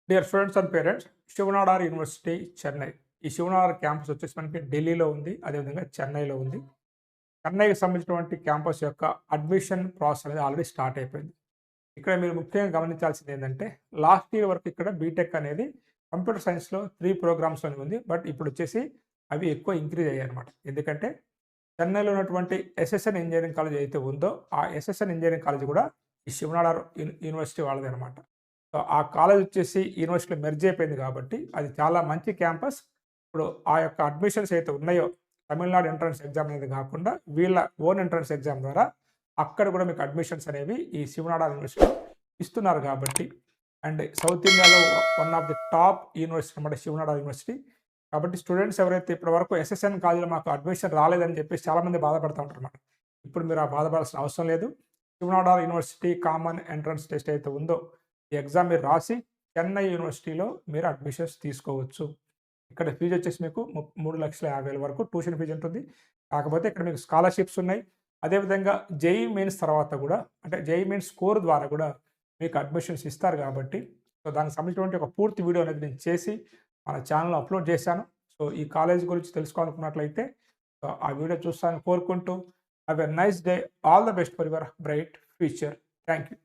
Dear students and parents, Shiv Nadar university Chennai. ఈ Shiv Nadar campus వచ్చేసి మనకి ఢిల్లీలో ఉంది. అదేవిధంగా చెన్నైలో ఉంది. చెన్నైకి సంబంధించినటువంటి క్యాంపస్ యొక్క అడ్మిషన్ ప్రాసెస్ అనేది ఆల్రెడీ స్టార్ట్ అయిపోయింది. ఇక్కడ మీరు ముఖ్యంగా గమనించాల్సింది ఏంటంటే, లాస్ట్ ఇయర్ వరకు ఇక్కడ బీటెక్ అనేది కంప్యూటర్ సైన్స్‌లో 3 ప్రోగ్రామ్స్‌లోనే ఉంది. బట్ ఇప్పుడు వచ్చేసి అవి ఎక్కువ ఇంక్రీజ్ అయ్యాయన్నమాట. ఎందుకంటే చెన్నైలో ఉన్నటువంటి ఎస్ఎస్ఎన్ ఇంజినీరింగ్ కాలేజ్ ఏదైతే ఉందో, ఆ ఎస్ఎస్ఎన్ ఇంజినీరింగ్ కాలేజ్ కూడా ఈ శివనాడార్ యూనివర్సిటీ వాళ్ళదే అనమాట. సో, ఆ కాలేజ్ వచ్చేసి యూనివర్సిటీలో మెర్జ్ అయిపోయింది కాబట్టి, అది చాలా మంచి క్యాంపస్. ఇప్పుడు ఆ యొక్క అడ్మిషన్స్ అయితే ఉన్నాయో, తమిళనాడు ఎంట్రన్స్ ఎగ్జామ్ అనేది కాకుండా, వీళ్ళ ఓన్ ఎంట్రన్స్ ఎగ్జామ్ ద్వారా అక్కడ కూడా మీకు అడ్మిషన్స్ అనేవి ఈ శివనాడార్ యూనివర్సిటీలో ఇస్తున్నారు కాబట్టి, అండ్ సౌత్ ఇండియాలో one of the top university అనమాట శివనాడార్ యూనివర్సిటీ. కాబట్టి స్టూడెంట్స్ ఎవరైతే ఇప్పటివరకు ఎస్ఎస్ఎన్ కాలేజ్‌లో మాకు అడ్మిషన్ రాలేదని చెప్పేసి చాలామంది బాధపడతా ఉంటారన్నమాట. ఇప్పుడు మీరు ఆ బాధపడాల్సిన అవసరం లేదు. Shiv Nadar university common entrance test అయితే ఉందో, ఈ ఎగ్జామ్ మీరు రాసి చెన్నై యూనివర్సిటీలో మీరు అడ్మిషన్స్ తీసుకోవచ్చు. ఇక్కడ ఫీజు వచ్చేసి మీకు 3,50,000 వరకు ట్యూషన్ ఫీజు ఉంటుంది. కాకపోతే ఇక్కడ మీకు స్కాలర్‌షిప్స్ ఉన్నాయి. అదేవిధంగా జేఈఈ మెయిన్స్ తర్వాత కూడా, అంటే జేఈఈ మెయిన్స్ స్కోర్ ద్వారా కూడా మీకు అడ్మిషన్స్ ఇస్తారు కాబట్టి, సో, దానికి సంబంధించినటువంటి ఒక పూర్తి వీడియో అనేది నేను చేసి మన ఛానల్‌లో అప్లోడ్ చేశాను. సో, ఈ కాలేజ్ గురించి తెలుసుకోవాలనుకున్నట్లయితే ఆ వీడియో చూస్తారని కోరుకుంటూ, have a nice day. All the best for your bright future. Thank you.